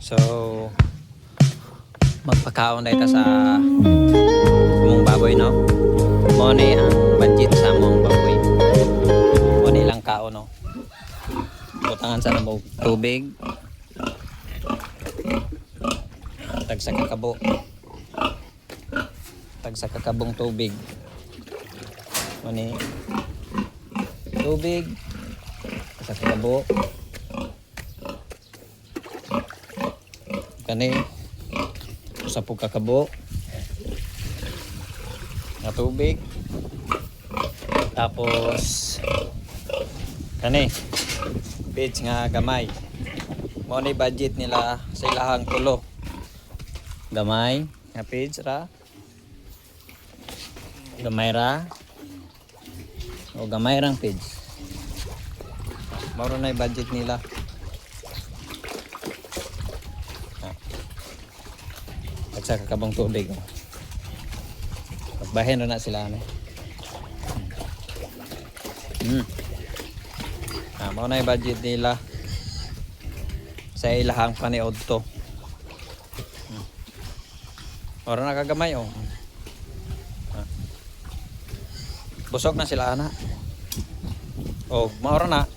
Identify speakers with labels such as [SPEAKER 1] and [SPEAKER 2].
[SPEAKER 1] So magpakaon na ita sa mong baboy, no? Mo ni ang budget sa mong baboy. Mo ni lang kaon, no? Butangan sa mo tubig. Tag sa kakabo. Tag sa kakabong tubig. Mo ni tubig sa kakabo. Kani sa kakabo na tubig, tapos kani page nga gamay. Mo ni budget nila sa ilahang tulo, gamay nga page ra, o gamay rang page. Mao na budget nila. Sa kakabong tubig, oh. Pagbahin na sila, ano. Mao na yung budget nila sa ilahang paniod to. Ora na kagamay, oh. Busog na sila, ana. Oh, maura na.